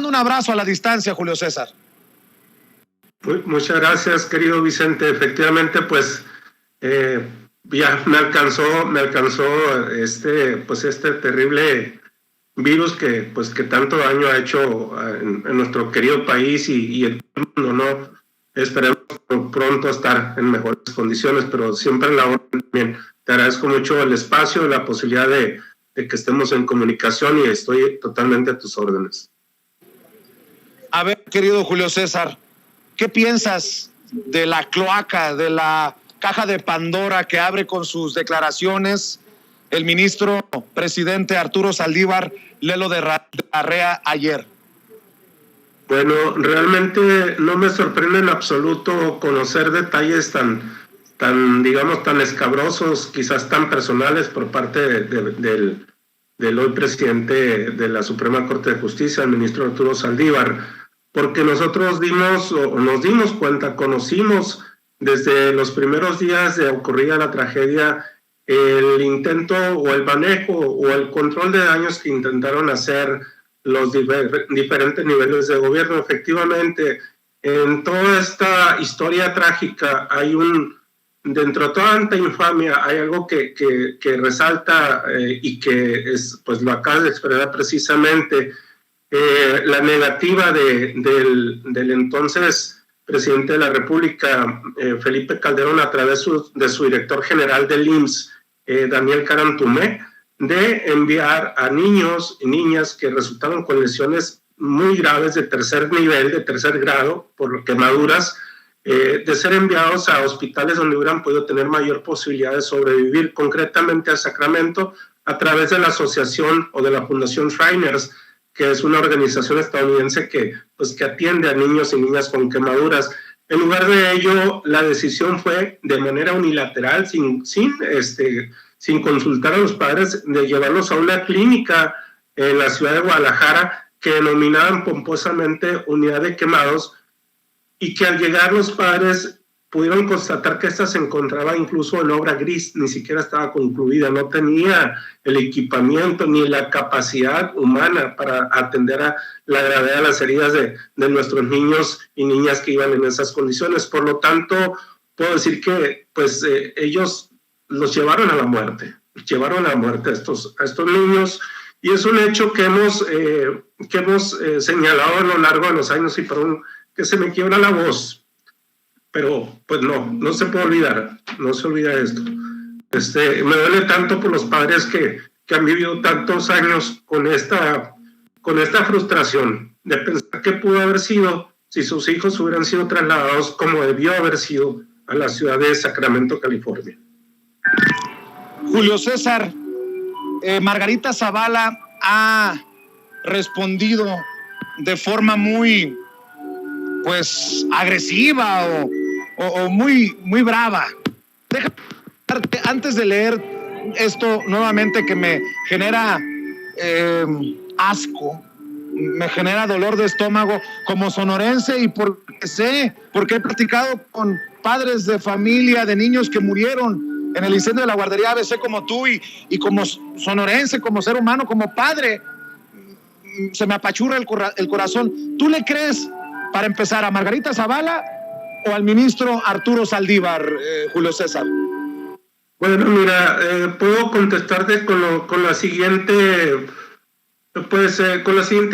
mando un abrazo a la distancia, Julio César. Muchas gracias, querido Vicente. Efectivamente, pues ya me alcanzó este terrible virus que tanto daño ha hecho en nuestro querido país y en el mundo, ¿no? Esperemos pronto estar en mejores condiciones, pero siempre en la orden también. Te agradezco mucho el espacio, la posibilidad de que estemos en comunicación y estoy totalmente a tus órdenes. A ver, querido Julio César, ¿qué piensas de la cloaca, de la caja de Pandora que abre con sus declaraciones el ministro presidente Arturo Saldívar Lelo de Larrea ayer? Bueno, realmente no me sorprende en absoluto conocer detalles tan escabrosos, quizás tan personales por parte del hoy presidente de la Suprema Corte de Justicia, el ministro Arturo Saldívar, porque nosotros nos dimos cuenta, conocimos desde los primeros días de ocurrida la tragedia el intento o el manejo o el control de daños que intentaron hacer los diferentes niveles de gobierno. Efectivamente, en toda esta historia trágica dentro de tanta infamia hay algo que resalta y que pues lo acabas de expresar precisamente, la negativa del entonces presidente de la República, Felipe Calderón, a través de su director general del IMSS, Daniel Carantumé, de enviar a niños y niñas que resultaron con lesiones muy graves de tercer nivel, de tercer grado, por quemaduras, de ser enviados a hospitales donde hubieran podido tener mayor posibilidad de sobrevivir, concretamente a Sacramento, a través de la asociación o de la Fundación Shriners, que es una organización estadounidense que atiende a niños y niñas con quemaduras. En lugar de ello, la decisión fue de manera unilateral, sin consultar a los padres, de llevarlos a una clínica en la ciudad de Guadalajara que denominaban pomposamente Unidad de Quemados, y que al llegar los padres pudieron constatar que esta se encontraba incluso en obra gris, ni siquiera estaba concluida, no tenía el equipamiento ni la capacidad humana para atender a la gravedad de las heridas de nuestros niños y niñas que iban en esas condiciones. Por lo tanto, puedo decir que ellos los llevaron a la muerte a estos niños, y es un hecho que hemos señalado a lo largo de los años, y perdón que se me quiebra la voz, pero pues no se puede olvidar, no se olvida esto. Me duele tanto por los padres que han vivido tantos años con esta frustración de pensar qué pudo haber sido si sus hijos hubieran sido trasladados como debió haber sido a la ciudad de Sacramento, California. Julio César, Margarita Zavala ha respondido de forma muy agresiva o muy brava. Déjame, antes de leer esto nuevamente, que me genera asco, me genera dolor de estómago como sonorense, y porque he platicado con padres de familia de niños que murieron en el incendio de la guardería ABC como tú, y como sonorense, como ser humano, como padre, se me apachurra el corazón. ¿Tú le crees, para empezar, a Margarita Zavala o al ministro Arturo Saldívar, Julio César? Bueno, mira, puedo contestarte con la siguiente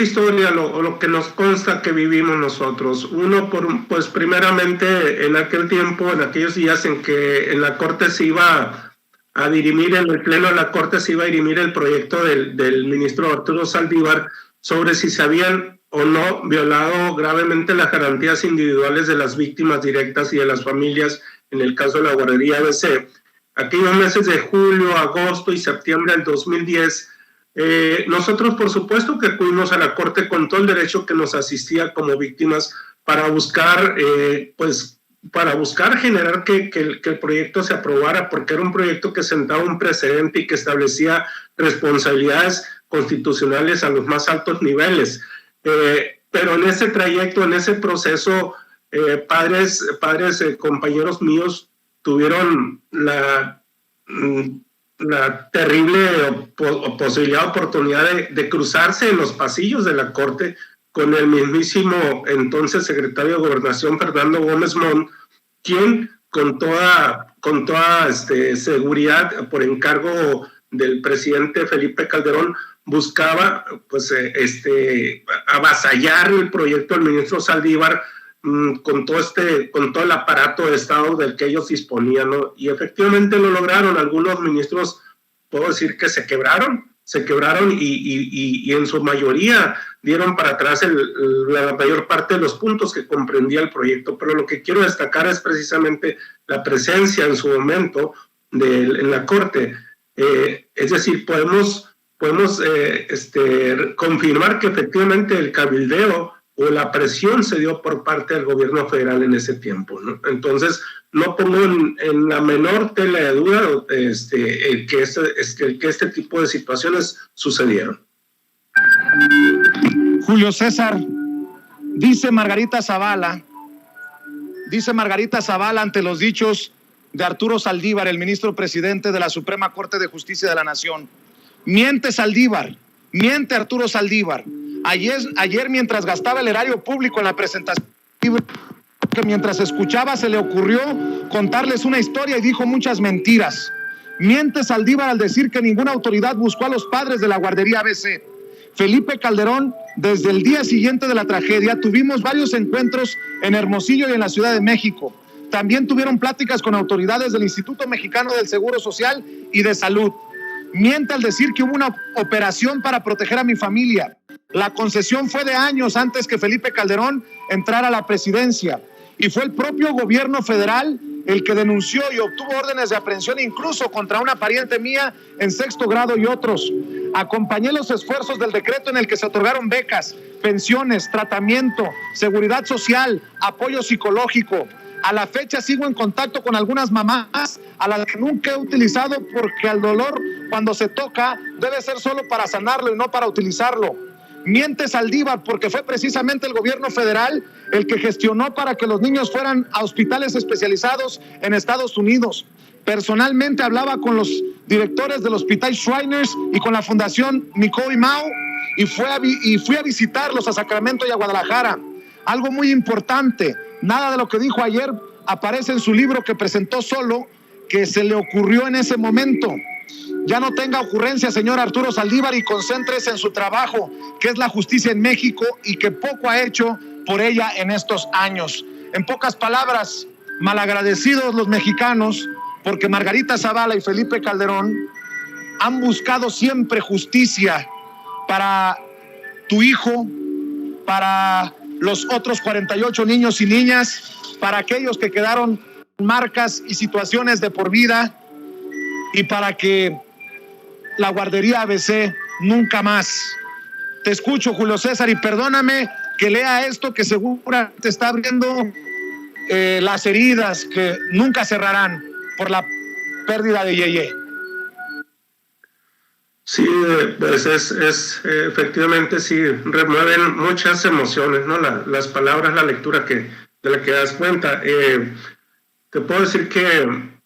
historia, lo que nos consta que vivimos nosotros. Uno, primeramente, en aquel tiempo, en aquellos días en que en la Corte se iba a dirimir, en el Pleno de la Corte se iba a dirimir el proyecto del ministro Arturo Saldívar sobre si se habían o no violado gravemente las garantías individuales de las víctimas directas y de las familias en el caso de la guardería ABC. Aquellos meses de julio, agosto y septiembre del 2010, nosotros por supuesto que acudimos a la Corte con todo el derecho que nos asistía como víctimas para buscar generar que el proyecto se aprobara, porque era un proyecto que sentaba un precedente y que establecía responsabilidades constitucionales a los más altos niveles. Pero en ese trayecto, en ese proceso, padres, compañeros míos tuvieron la terrible oportunidad de cruzarse en los pasillos de la Corte con el mismísimo entonces secretario de Gobernación, Fernando Gómez Mont, quien con toda seguridad, por encargo del presidente Felipe Calderón, buscaba pues avasallar el proyecto del ministro Saldívar con todo el aparato de Estado del que ellos disponían, ¿no? Y efectivamente lo lograron. Algunos ministros, puedo decir que se quebraron y en su mayoría dieron para atrás la mayor parte de los puntos que comprendía el proyecto. Pero lo que quiero destacar es precisamente la presencia en su momento en la Corte. Es decir, podemos confirmar que efectivamente el cabildeo o la presión se dio por parte del gobierno federal en ese tiempo, ¿no? Entonces, no pongo en la menor tela de duda que este tipo de situaciones sucedieron. Julio César, dice Margarita Zavala ante los dichos de Arturo Saldívar, el ministro presidente de la Suprema Corte de Justicia de la Nación. Miente Saldívar, miente Arturo Saldívar. Ayer mientras gastaba el erario público en la presentación, que mientras escuchaba se le ocurrió contarles una historia y dijo muchas mentiras. Miente Saldívar al decir que ninguna autoridad buscó a los padres de la guardería ABC. Felipe Calderón, desde el día siguiente de la tragedia, tuvimos varios encuentros en Hermosillo y en la Ciudad de México. También tuvieron pláticas con autoridades del Instituto Mexicano del Seguro Social y de Salud. Miente al decir que hubo una operación para proteger a mi familia. La concesión fue de años antes que Felipe Calderón entrara a la presidencia. Y fue el propio gobierno federal el que denunció y obtuvo órdenes de aprehensión incluso contra una pariente mía en 6º grado y otros. Acompañé los esfuerzos del decreto en el que se otorgaron becas, pensiones, tratamiento, seguridad social, apoyo psicológico. A la fecha sigo en contacto con algunas mamás a las que nunca he utilizado porque el dolor cuando se toca debe ser solo para sanarlo y no para utilizarlo. Miente Saldívar porque fue precisamente el gobierno federal el que gestionó para que los niños fueran a hospitales especializados en Estados Unidos. Personalmente hablaba con los directores del Hospital Shriners y con la Fundación Mikoy Mao y fui a visitarlos a Sacramento y a Guadalajara. Algo muy importante, nada de lo que dijo ayer aparece en su libro que presentó solo, que se le ocurrió en ese momento. Ya no tenga ocurrencia, señor Arturo Saldívar, y concéntrese en su trabajo, que es la justicia en México y que poco ha hecho por ella en estos años. En pocas palabras, malagradecidos los mexicanos, porque Margarita Zavala y Felipe Calderón han buscado siempre justicia para tu hijo, para los otros 48 niños y niñas, para aquellos que quedaron marcas y situaciones de por vida, y para que la guardería ABC nunca más. Te escucho, Julio César, y perdóname que lea esto que seguramente está abriendo las heridas que nunca cerrarán por la pérdida de Yeye. Sí, pues efectivamente sí, remueven muchas emociones, ¿no? Las palabras, la lectura de la que das cuenta. Te puedo decir que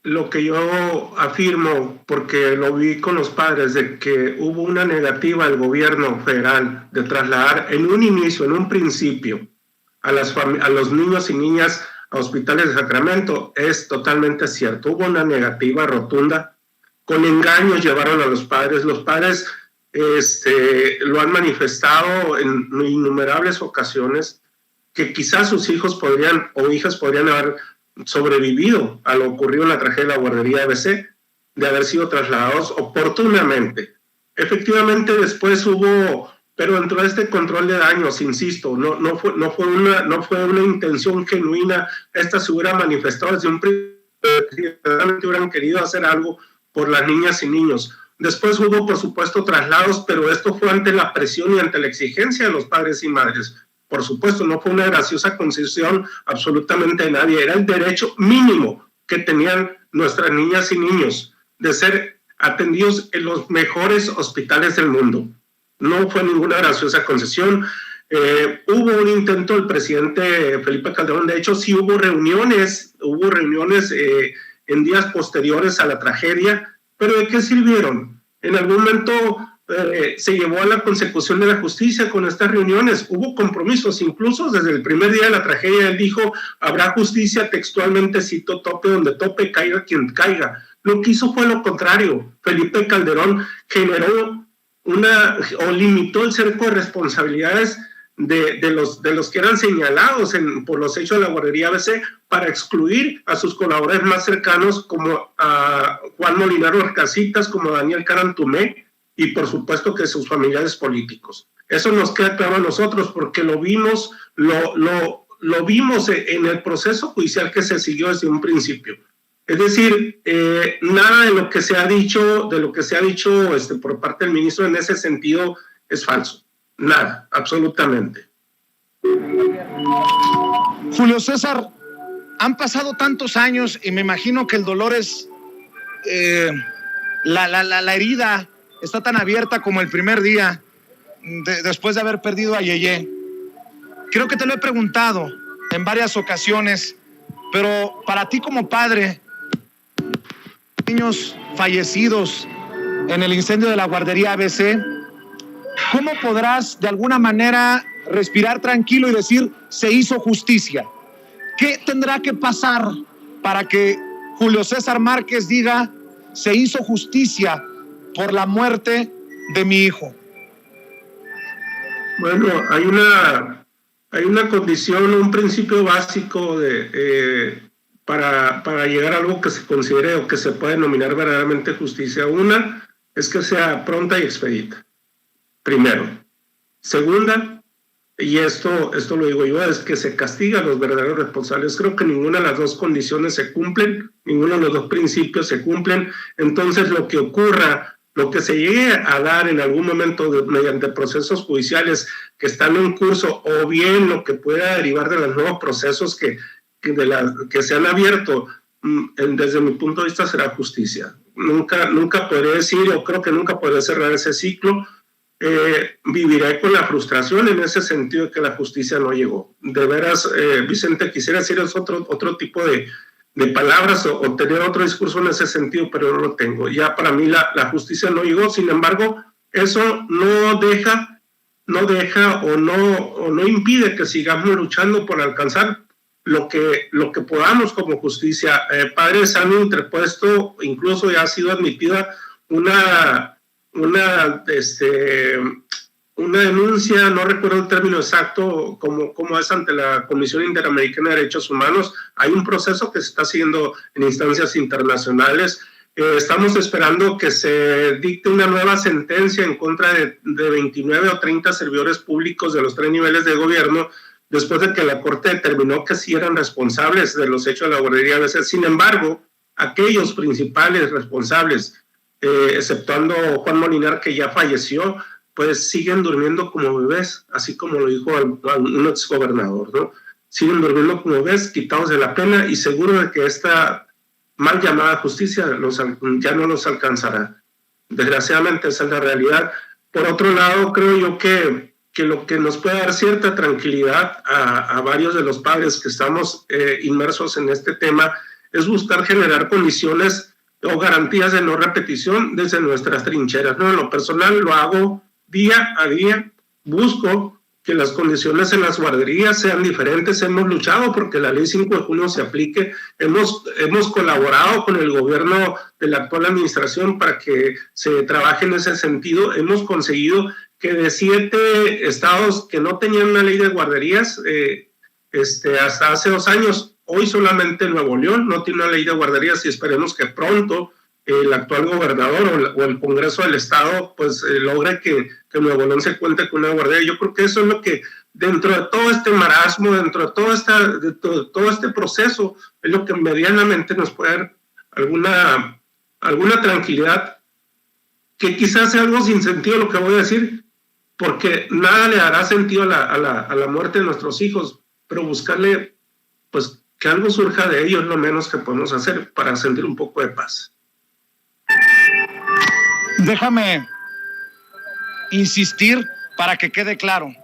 lo que yo afirmo, porque lo vi con los padres, de que hubo una negativa del gobierno federal de trasladar en un inicio, en un principio, a los niños y niñas a hospitales de Sacramento, es totalmente cierto. Hubo una negativa rotunda. Con engaños llevaron a los padres. Los padres lo han manifestado en innumerables ocasiones, que quizás sus hijos o hijas podrían haber sobrevivido a lo ocurrido en la tragedia de la guardería ABC, de haber sido trasladados oportunamente. Efectivamente, después hubo, pero dentro de este control de daños, insisto, no fue una intención genuina. Esta se hubiera manifestado desde un principio, realmente hubieran querido hacer algo por las niñas y niños. Después hubo, por supuesto, traslados, pero esto fue ante la presión y ante la exigencia de los padres y madres. Por supuesto, no fue una graciosa concesión absolutamente de nadie. Era el derecho mínimo que tenían nuestras niñas y niños de ser atendidos en los mejores hospitales del mundo. No fue ninguna graciosa concesión. Hubo un intento del presidente Felipe Calderón. De hecho, sí hubo reuniones en días posteriores a la tragedia, pero ¿de qué sirvieron? En algún momento se llevó a la consecución de la justicia con estas reuniones. Hubo compromisos, incluso desde el primer día de la tragedia él dijo, habrá justicia, textualmente citó, tope donde tope, caiga quien caiga. Lo que hizo fue lo contrario. Felipe Calderón generó o limitó el cerco de responsabilidades de los que eran señalados por los hechos de la guardería ABC para excluir a sus colaboradores más cercanos como a Juan Molinaro Orcasitas, como Daniel Carantumé y por supuesto que sus familiares políticos. Eso nos queda claro a nosotros porque lo vimos en el proceso judicial que se siguió desde un principio. Es decir, nada de lo que se ha dicho, por parte del ministro en ese sentido es falso. Nada, absolutamente. Julio César, han pasado tantos años y me imagino que el dolor es, la herida está tan abierta como el primer día después de haber perdido a Yeye. Creo que te lo he preguntado en varias ocasiones, pero para ti como padre, niños fallecidos en el incendio de la guardería ABC, ¿cómo podrás de alguna manera respirar tranquilo y decir se hizo justicia? ¿Qué tendrá que pasar para que Julio César Márquez diga se hizo justicia por la muerte de mi hijo? Bueno, hay una condición, un principio básico para llegar a algo que se considere o que se pueda denominar verdaderamente justicia. Una es que sea pronta y expedita. Primero. Segunda, y esto lo digo yo, es que se castiga a los verdaderos responsables. Creo que ninguna de las dos condiciones se cumplen, ninguno de los dos principios se cumplen. Entonces, lo que ocurra, lo que se llegue a dar en algún momento mediante procesos judiciales que están en curso, o bien lo que pueda derivar de los nuevos procesos que se han abierto, desde mi punto de vista será justicia. Nunca podré decir, o creo que nunca podré cerrar ese ciclo. Viviré con la frustración en ese sentido de que la justicia no llegó. De veras, Vicente, quisiera decir otro tipo de palabras o tener otro discurso en ese sentido, pero no lo tengo. Ya para mí la justicia no llegó. Sin embargo, eso no deja o no impide que sigamos luchando por alcanzar lo que podamos como justicia. Padres han interpuesto, incluso ya ha sido admitida una denuncia, no recuerdo el término exacto, como es ante la Comisión Interamericana de Derechos Humanos. Hay un proceso que se está siguiendo en instancias internacionales. Estamos esperando que se dicte una nueva sentencia en contra de 29 o 30 servidores públicos de los 3 niveles de gobierno, después de que la Corte determinó que sí eran responsables de los hechos de la guardería ABC. Sin embargo, aquellos principales responsables, exceptuando Juan Molinar, que ya falleció, pues siguen durmiendo como bebés, así como lo dijo un exgobernador, ¿no? Siguen durmiendo como bebés, quitados de la pena y seguro de que esta mal llamada justicia ya no los alcanzará. Desgraciadamente esa es la realidad. Por otro lado, creo yo que lo que nos puede dar cierta tranquilidad a varios de los padres que estamos inmersos en este tema es buscar generar condiciones o garantías de no repetición desde nuestras trincheras, ¿no? En lo personal lo hago día a día, busco que las condiciones en las guarderías sean diferentes. Hemos luchado porque la ley 5 de junio se aplique, hemos colaborado con el gobierno de la actual administración para que se trabaje en ese sentido. Hemos conseguido que de 7 estados que no tenían una ley de guarderías hasta hace 2 años, hoy solamente Nuevo León no tiene una ley de guarderías y esperemos que pronto el actual gobernador o el Congreso del Estado pues logre que Nuevo León se cuente con una guardería. Yo creo que eso es lo que dentro de todo este marasmo, dentro de todo este proceso, es lo que medianamente nos puede dar alguna tranquilidad, que quizás sea algo sin sentido lo que voy a decir, porque nada le dará sentido a la muerte de nuestros hijos, pero buscarle pues que algo surja de ellos es lo menos que podemos hacer para sentir un poco de paz. Déjame insistir para que quede claro.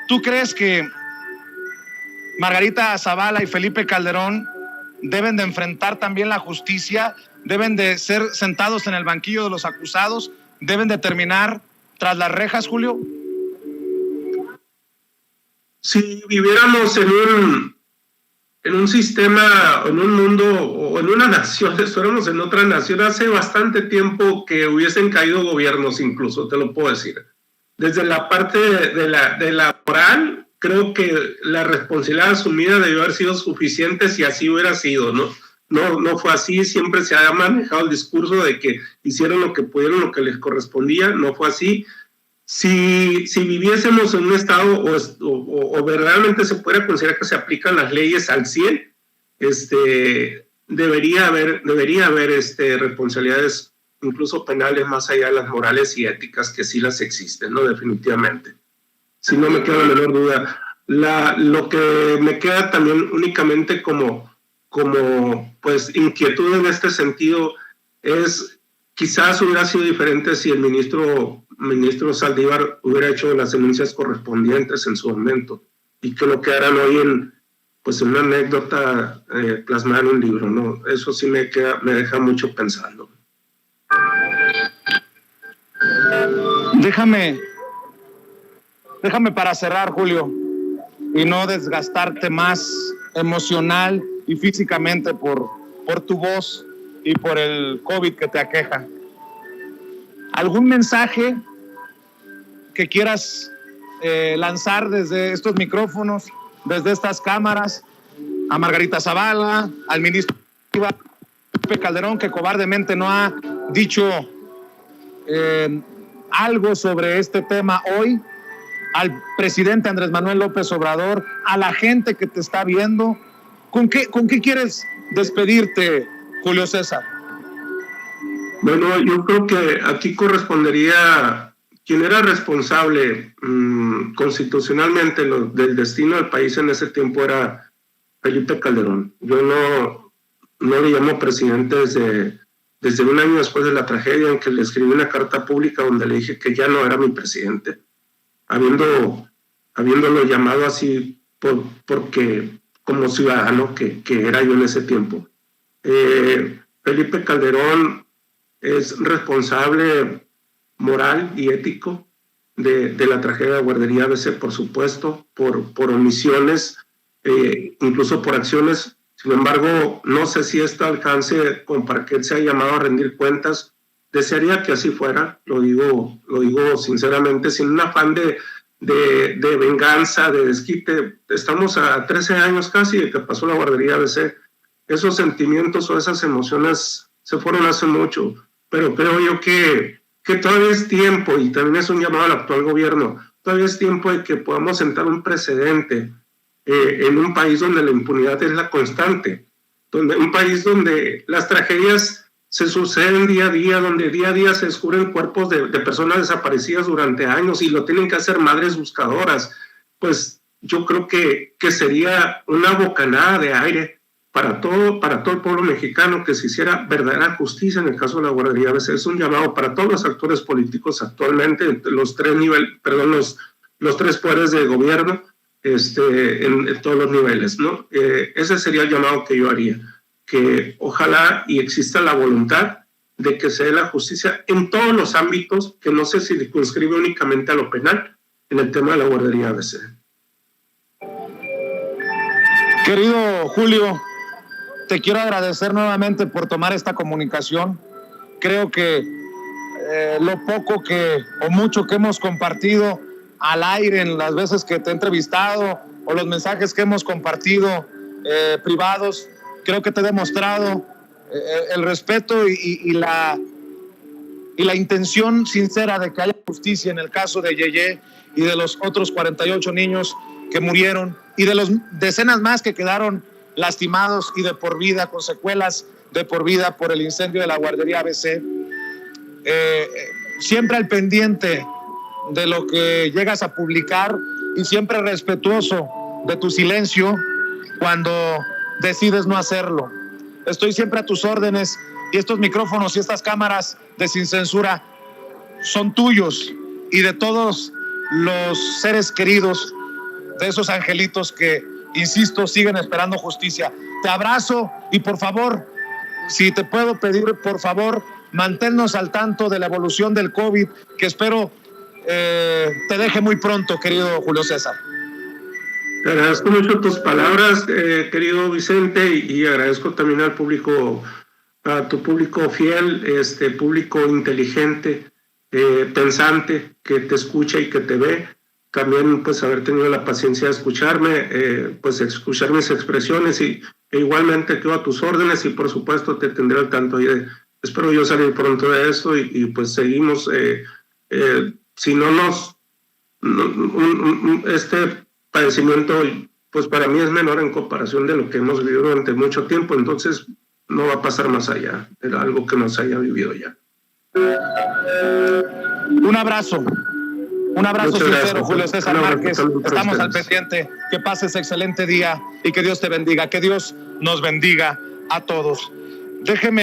¿Tú crees que Margarita Zavala y Felipe Calderón deben de enfrentar también la justicia deben de ser sentados en el banquillo de los acusados, deben de terminar tras las rejas, Julio? Si viviéramos en un sistema, en un mundo o en una nación, estuviéramos en otra nación, hace bastante tiempo que hubiesen caído gobiernos, incluso, te lo puedo decir. Desde la parte de la moral, creo que la responsabilidad asumida debió haber sido suficiente si así hubiera sido, ¿no? No fue así, siempre se ha manejado el discurso de que hicieron lo que pudieron, lo que les correspondía, no fue así. Si viviésemos en un estado o verdaderamente se pudiera considerar que se aplican las leyes al 100, debería haber responsabilidades incluso penales más allá de las morales y éticas, que sí las existen, ¿no? Definitivamente. Si no me queda la menor duda. Lo que me queda también únicamente como pues inquietud en este sentido es, quizás hubiera sido diferente si el ministro Saldívar hubiera hecho las denuncias correspondientes en su momento y que lo quedaran hoy en una anécdota plasmada en un libro, ¿no? Eso sí me deja mucho pensando. Déjame para cerrar, Julio, y no desgastarte más emocional y físicamente por tu voz y por el COVID que te aqueja. ¿Algún mensaje que quieras lanzar desde estos micrófonos, desde estas cámaras, a Margarita Zavala, al ministro Felipe Calderón, que cobardemente no ha dicho algo sobre este tema hoy, al presidente Andrés Manuel López Obrador, a la gente que te está viendo? ¿Con qué quieres despedirte, Julio César? Bueno, yo creo que aquí correspondería quien era responsable constitucionalmente del destino del país en ese tiempo era Felipe Calderón. Yo no le llamo presidente desde un año después de la tragedia, en que le escribí una carta pública donde le dije que ya no era mi presidente, habiéndolo llamado así porque como ciudadano que era yo en ese tiempo. Felipe Calderón es responsable moral y ético de la tragedia de Guardería ABC, por supuesto, por omisiones, incluso por acciones. Sin embargo, no sé si esto alcance como para que él sea llamado a rendir cuentas. Desearía que así fuera, lo digo sinceramente, sin un afán de venganza, de desquite. Estamos a 13 años casi de que pasó la Guardería ABC. Esos sentimientos o esas emociones se fueron hace mucho, pero creo yo que todavía es tiempo, y también es un llamado al actual gobierno, todavía es tiempo de que podamos sentar un precedente en un país donde la impunidad es la constante, un país donde las tragedias se suceden día a día, donde día a día se descubren cuerpos de personas desaparecidas durante años y lo tienen que hacer madres buscadoras. Pues yo creo que sería una bocanada de aire para todo el pueblo mexicano que se hiciera verdadera justicia en el caso de la Guardería ABC. Es un llamado para todos los actores políticos actualmente, los tres poderes de gobierno, en todos los niveles, ¿no? Ese sería el llamado que yo haría, que ojalá y exista la voluntad de que se dé la justicia en todos los ámbitos, que no se circunscribe únicamente a lo penal en el tema de la Guardería ABC. Querido Julio, te quiero agradecer nuevamente por tomar esta comunicación. Creo que lo poco o mucho que hemos compartido al aire en las veces que te he entrevistado o los mensajes que hemos compartido privados, creo que te he demostrado el respeto y la intención sincera de que haya justicia en el caso de Yeye y de los otros 48 niños que murieron y de los decenas más que quedaron lastimados y de por vida, con secuelas de por vida por el incendio de la Guardería ABC. Siempre al pendiente de lo que llegas a publicar y siempre respetuoso de tu silencio cuando decides no hacerlo. Estoy siempre a tus órdenes y estos micrófonos y estas cámaras de Sin Censura son tuyos y de todos los seres queridos, de esos angelitos que, insisto, siguen esperando justicia. Te abrazo y por favor, si te puedo pedir, por favor, manténnos al tanto de la evolución del COVID, que espero te deje muy pronto, querido Julio César. Te agradezco mucho tus palabras, querido Vicente, y agradezco también al público, a tu público fiel, público inteligente, pensante, que te escucha y que te ve. También pues haber tenido la paciencia de escucharme, pues escuchar mis expresiones e igualmente quedo a tus órdenes y por supuesto te tendré al tanto. Espero yo salir pronto de esto y pues seguimos, si este padecimiento pues para mí es menor en comparación de lo que hemos vivido durante mucho tiempo, entonces no va a pasar más allá de algo que nos haya vivido ya. Un abrazo sincero, gracias, Julio César Márquez. Estamos al pendiente. Que pases excelente día y que Dios te bendiga. Que Dios nos bendiga a todos. Déjeme